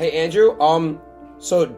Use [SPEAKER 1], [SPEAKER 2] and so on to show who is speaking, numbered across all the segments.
[SPEAKER 1] Hey Andrew, so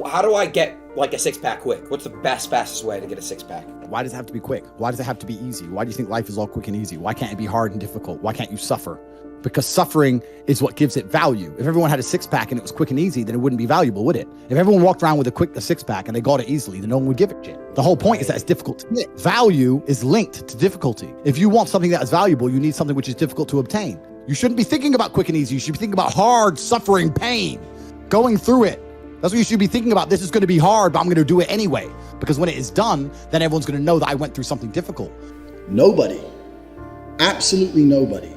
[SPEAKER 1] how do I get like a six-pack quick? What's the fastest way to get a six-pack?
[SPEAKER 2] Why does it have to be quick? Why does it have to be easy? Why do you think life is all quick and easy? Why can't it be hard and difficult? Why can't you suffer? Because suffering is what gives it value. If everyone had a six-pack and it was quick and easy, then it wouldn't be valuable, would it? If everyone walked around with a six-pack and they got it easily, then no one would give a shit. The whole point is that it's difficult to get. Value is linked to difficulty. If you want something that is valuable, you need something which is difficult to obtain. You shouldn't be thinking about quick and easy. You should be thinking about hard, suffering, pain, going through it. That's what you should be thinking about. This is going to be hard, but I'm going to do it anyway. Because when it is done, then everyone's going to know that I went through something difficult.
[SPEAKER 3] Nobody, absolutely nobody,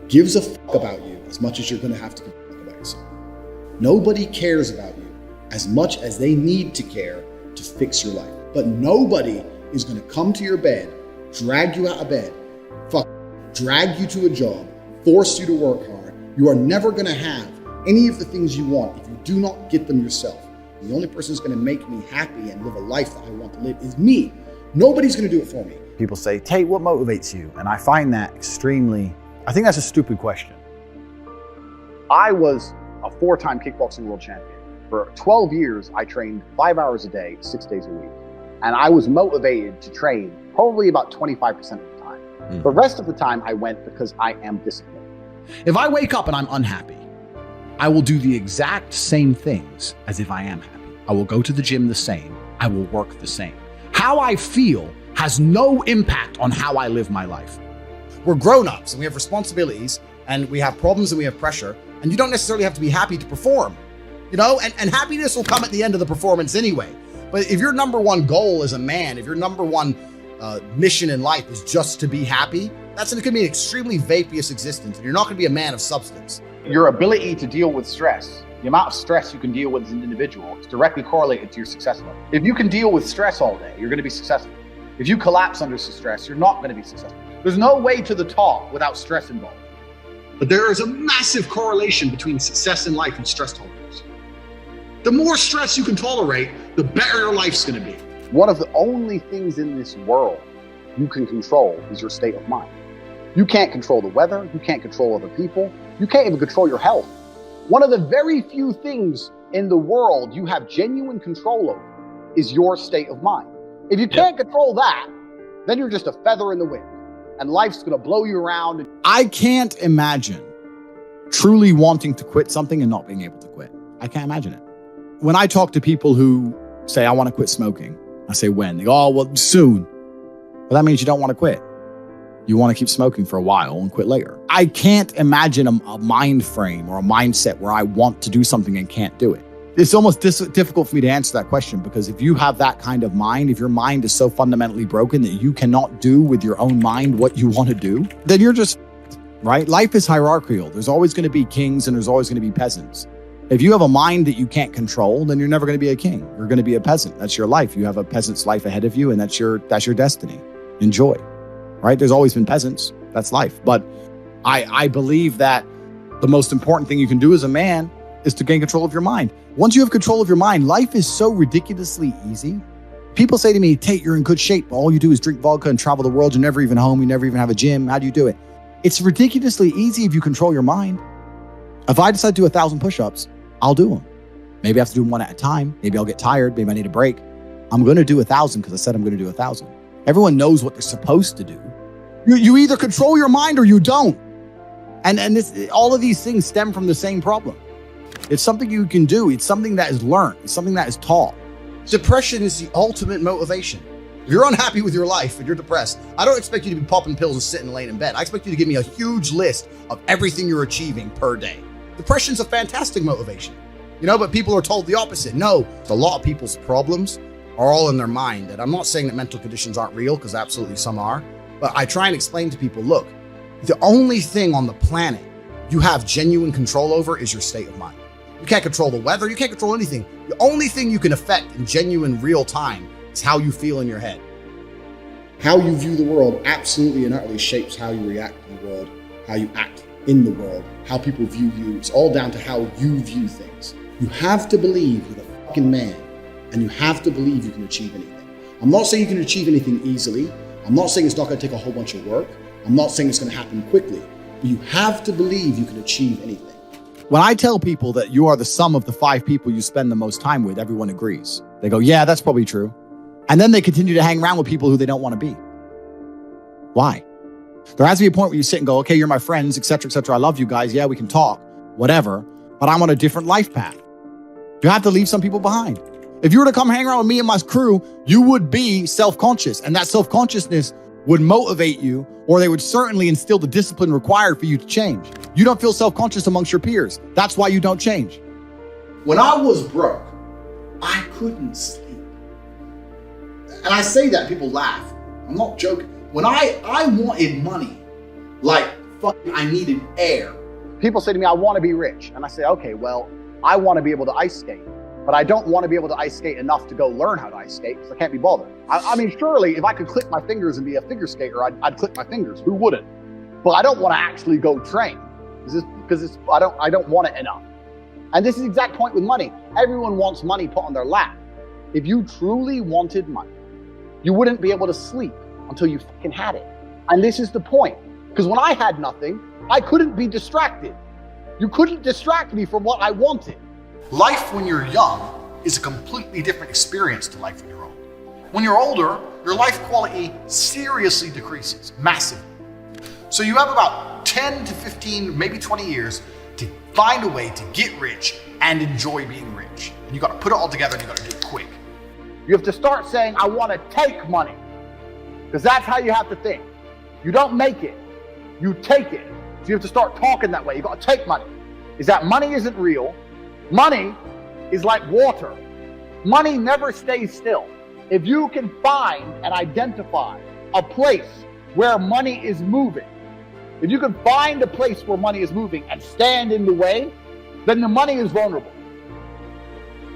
[SPEAKER 3] gives a fuck about you as much as you're going to have to give a fuck about yourself. Nobody cares about you as much as they need to care to fix your life. But nobody is going to come to your bed, drag you out of bed, drag you to a job, force you to work hard. You are never going to have any of the things you want if you do not get them yourself. The only person who's going to make me happy and live a life that I want to live is me. Nobody's going to do it for me.
[SPEAKER 4] People say, Tate, what motivates you? And I find that I think that's a stupid question. I was a 4-time kickboxing world champion. For 12 years, I trained 5 hours a day, 6 days a week. And I was motivated to train probably about 25% of the time. The rest of the time I went because I am disciplined.
[SPEAKER 2] If I wake up and I'm unhappy, I will do the exact same things as if I am happy. I will go to the gym the same. I will work the same. How I feel has no impact on how I live my life. We're grown-ups and we have responsibilities and we have problems and we have pressure, and you don't necessarily have to be happy to perform, and happiness will come at the end of the performance anyway. But if your number one goal as a man, if your number one mission in life is just to be happy, that's going to be an extremely vaporous existence, and you're not going to be a man of substance.
[SPEAKER 5] Your ability to deal with stress, the amount of stress you can deal with as an individual, is directly correlated to your success level. If you can deal with stress all day, you're going to be successful. If you collapse under stress, you're not going to be successful. There's no way to the top without stress involved.
[SPEAKER 2] But there is a massive correlation between success in life and stress tolerance. The more stress you can tolerate, the better your life's going to be.
[SPEAKER 5] One of the only things in this world you can control is your state of mind. You can't control the weather. You can't control other people. You can't even control your health. One of the very few things in the world you have genuine control over is your state of mind. If you can't control that, then you're just a feather in the wind and life's going to blow you around.
[SPEAKER 2] I can't imagine truly wanting to quit something and not being able to quit. I can't imagine it. When I talk to people who say, I want to quit smoking, I say, when? They go, oh, well, soon. Well, that means you don't want to quit. You want to keep smoking for a while and quit later. I can't imagine a mind frame or a mindset where I want to do something and can't do it. It's almost difficult for me to answer that question, because if you have that kind of mind, if your mind is so fundamentally broken that you cannot do with your own mind what you want to do, then you're just, right? Life is hierarchical. There's always going to be kings and there's always going to be peasants. If you have a mind that you can't control, then you're never going to be a king. You're going to be a peasant. That's your life. You have a peasant's life ahead of you, and that's your destiny. Enjoy. Right? There's always been peasants. That's life. But I believe that the most important thing you can do as a man is to gain control of your mind. Once you have control of your mind, life is so ridiculously easy. People say to me, Tate, you're in good shape. All you do is drink vodka and travel the world. You're never even home. You never even have a gym. How do you do it? It's ridiculously easy if you control your mind. If I decide to do 1,000 push-ups, I'll do them. Maybe I have to do them one at a time. Maybe I'll get tired. Maybe I need a break. I'm going to do 1,000 because I said I'm going to do 1,000. Everyone knows what they're supposed to do. You either control your mind or you don't. And all of these things stem from the same problem. It's something you can do. It's something that is learned. It's something that is taught. Depression is the ultimate motivation. If you're unhappy with your life and you're depressed, I don't expect you to be popping pills and sitting laying in bed. I expect you to give me a huge list of everything you're achieving per day. Depression's a fantastic motivation, but people are told the opposite. No, a lot of people's problems are all in their mind. And I'm not saying that mental conditions aren't real, because absolutely some are. But I try and explain to people, look, the only thing on the planet you have genuine control over is your state of mind. You can't control the weather. You can't control anything. The only thing you can affect in genuine real time is how you feel in your head.
[SPEAKER 3] How you view the world absolutely and utterly shapes how you react to the world, how you act in the world, how people view you. It's all down to how you view things. You have to believe you're the fucking man, and you have to believe you can achieve anything. I'm not saying you can achieve anything easily. I'm not saying it's not going to take a whole bunch of work. I'm not saying it's going to happen quickly, but you have to believe you can achieve anything.
[SPEAKER 2] When I tell people that you are the sum of the 5 people you spend the most time with, everyone agrees. They go, yeah, that's probably true. And then they continue to hang around with people who they don't want to be. Why? There has to be a point where you sit and go, okay, you're my friends, et cetera, et cetera. I love you guys. Yeah, we can talk, whatever. But I'm on a different life path. You have to leave some people behind. If you were to come hang around with me and my crew, you would be self-conscious. And that self-consciousness would motivate you, or they would certainly instill the discipline required for you to change. You don't feel self-conscious amongst your peers. That's why you don't change.
[SPEAKER 3] When I was broke, I couldn't sleep. And I say that, people laugh. I'm not joking. When I wanted money, like fucking I needed air.
[SPEAKER 5] People say to me, I want to be rich. And I say, okay, well, I want to be able to ice skate, but I don't want to be able to ice skate enough to go learn how to ice skate because I can't be bothered. I mean, surely if I could click my fingers and be a figure skater, I'd click my fingers. Who wouldn't? But I don't want to actually go train because I don't want it enough. And this is the exact point with money. Everyone wants money put on their lap. If you truly wanted money, you wouldn't be able to sleep until you fucking had it. And this is the point. Because when I had nothing, I couldn't be distracted. You couldn't distract me from what I wanted.
[SPEAKER 4] Life when you're young is a completely different experience to life when you're old. When you're older, your life quality seriously decreases, massively. So you have about 10 to 15, maybe 20 years to find a way to get rich and enjoy being rich. And you got to put it all together and you got to do it quick.
[SPEAKER 5] You have to start saying, I want to take money. Because that's how you have to think. You don't make it, you take it. So you have to start talking that way. You got to take money. Is that money isn't real. Money is like water. Money never stays still. If you can find and identify a place where money is moving, if you can find a place where money is moving and stand in the way, then the money is vulnerable.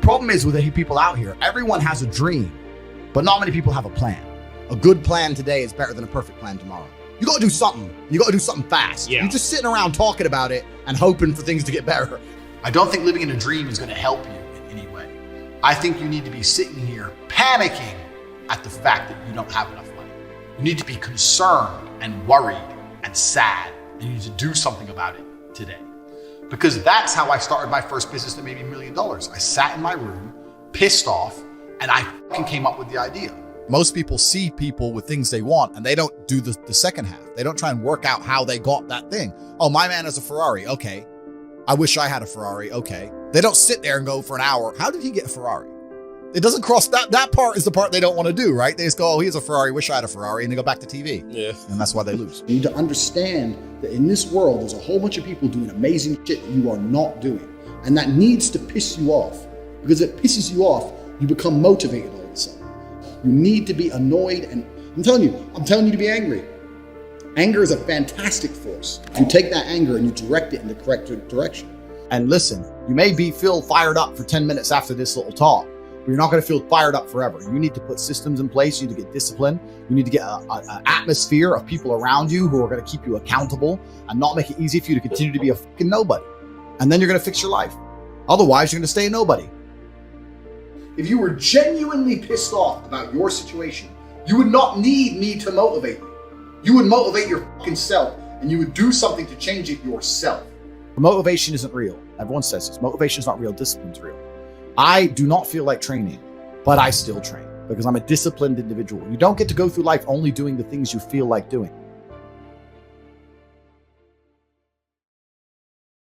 [SPEAKER 2] Problem is with the people out here, everyone has a dream, but not many people have a plan. A good plan today is better than a perfect plan tomorrow. You got to do something. You got to do something fast.
[SPEAKER 1] Yeah.
[SPEAKER 2] You're just sitting around talking about it and hoping for things to get better.
[SPEAKER 4] I don't think living in a dream is going to help you in any way. I think you need to be sitting here panicking at the fact that you don't have enough money. You need to be concerned and worried and sad, and you need to do something about it today. Because that's how I started my first business that made me $1 million. I sat in my room, pissed off, and I fucking came up with the idea.
[SPEAKER 2] Most people see people with things they want and they don't do the second half. They don't try and work out how they got that thing. Oh, my man has a Ferrari. Okay. I wish I had a Ferrari. Okay. They don't sit there and go for an hour. How did he get a Ferrari? It doesn't cross that part is the part they don't want to do, right? They just go, oh, he has a Ferrari. Wish I had a Ferrari. And they go back to TV.
[SPEAKER 1] Yeah.
[SPEAKER 2] And that's why they lose.
[SPEAKER 3] You need to understand that in this world, there's a whole bunch of people doing amazing shit that you are not doing. And that needs to piss you off. Because if it pisses you off, you become motivated all of a sudden. You need to be annoyed, and I'm telling you to be angry. Anger is a fantastic force. You take that anger and you direct it in the correct direction.
[SPEAKER 2] And listen, you may feel fired up for 10 minutes after this little talk, but you're not going to feel fired up forever. You need to put systems in place. You need to get discipline. You need to get an atmosphere of people around you who are going to keep you accountable and not make it easy for you to continue to be a fucking nobody. And then you're going to fix your life. Otherwise, you're going to stay a nobody.
[SPEAKER 3] If you were genuinely pissed off about your situation, you would not need me to motivate you. You would motivate your fucking self, and you would do something to change it yourself.
[SPEAKER 2] Motivation isn't real. Everyone says this. Motivation is not real. Discipline's real. I do not feel like training, but I still train because I'm a disciplined individual. You don't get to go through life only doing the things you feel like doing.